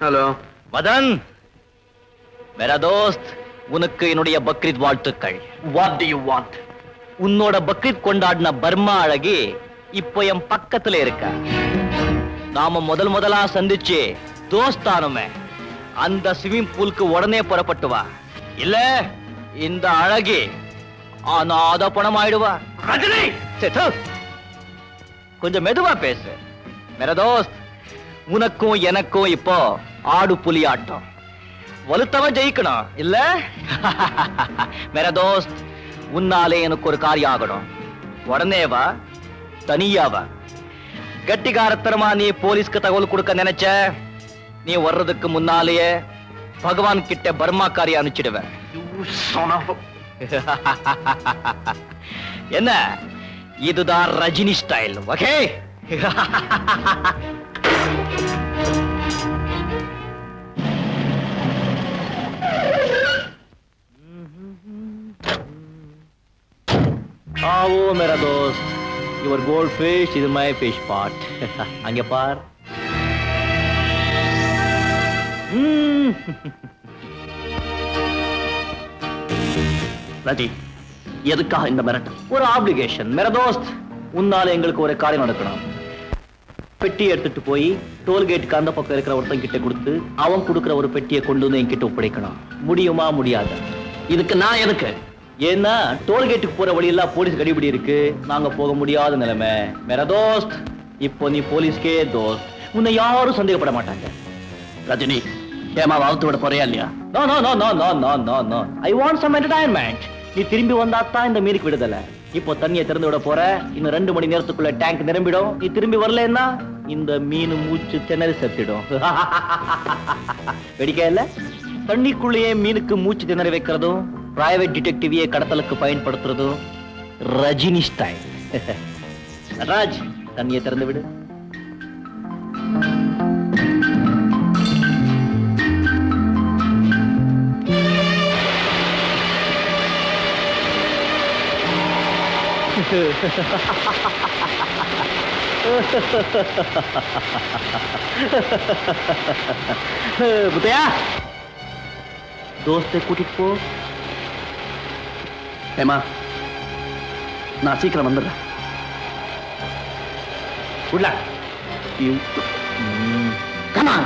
Hello Madan, மேரா தோஸ்த், உனக்கு என்னுடைய பக்ரீத் வாழ்த்துக்கள். What to you want? உன்னோட பக்ரீத் கொண்டாடின பர்மா அழகி இப்போ என் பக்கத்துல இருக்க. நாம முதலா சந்திச்சு தோஸ்தானுமே, அந்த ஸ்விமிங் பூலுக்கு உடனே புறப்பட்டு வா. இல்ல இந்த அழகி அநாத பணம் ஆயிடுவா. ரஜினி, கொஞ்சம் மெதுவா பேசு. மேரா தோஸ்த், உனக்கும் எனக்கும் இப்போ ஆடு புலி ஆட்டம். வலுத்தவன் ஜெயிக்கணும் இல்ல? மேரா தோஸ்த், உன்னாலே எனக்கு ஒரு காரியம் ஆகணும். உடனே வா, தனியா வா. கட்டிகாரத்தனமா நீ போலீஸ்க்கு தகவல் கொடுக்க நினைச்ச, நீ வர்றதுக்கு முன்னாலேயே பகவான் கிட்ட பர்மாக்காரி அனுப்பிச்சிடுவேன். என்ன, இதுதான் ரஜினி ஸ்டைல். ஓகே? आओ मेरा दोस्त, your goldfish is my fish pot. அங்க பார். ரஜி, எதுக்காக இந்த மிரட்டல்? ஒரு ஆப்ளிகேஷன் மேரா தோஸ்த். உன்னால எங்களுக்கு ஒரு காரியம் நடக்கணும். பெட்டி எடுத்துட்டு போய் டோல்கேட்டுக்கு அந்த பக்கம் இருக்கிற ஒருத்தன் கிட்ட கொடுத்து அவன் கொடுக்கிற ஒரு பெட்டியை கொண்டு வந்து என்கிட்ட ஒப்படைக்கணும். முடியுமா முடியாத? இதுக்கு நான் எதுக்கு? ஏன்னா டோல்கேட்டுக்கு போற வழியெல்லாம் போலீஸ் கடிபிடி இருக்கு. நாங்க போக முடியாத நிலைமை. மேரா தோஸ்த், இப்போ நீ போலீஸ்கே தோஸ்த். உன்னை யாரும் சந்தேகப்பட மாட்டாங்க. ரஜினி, ஏமா வளர்த்து விட போறியா இல்லையா? No no no no no no no no. I want some entertainment. நீ திரும்பி வந்தாத்தான் இந்த மீனுக்கு விடுதலை. இப்போ தண்ணியை திறந்து விட போற. இன்னும் 2 மணி நேரத்துக்குள்ள டேங்க் நிரம்பிடும். நீ திரும்பி வரலன்னா இந்த மீன் மூச்சு திணறி செத்துடும். வெடிக்க இல்ல? தண்ணிக்குள்ளேயே மீனுக்கு மூச்சு திணறி வைக்கிறதும் பிரைவேட் டிடெக்டிவியை கடத்தலுக்கு பயன்படுத்துறதும் ரஜினி ஸ்டைல். ராஜ், தண்ணியை திறந்து விடு. முத்தையா, தோஸ்தை கூட்டிட்டு போ. ஏமா, நான் சீக்கிரம் வந்துடுறேன். உள்ள. Come on.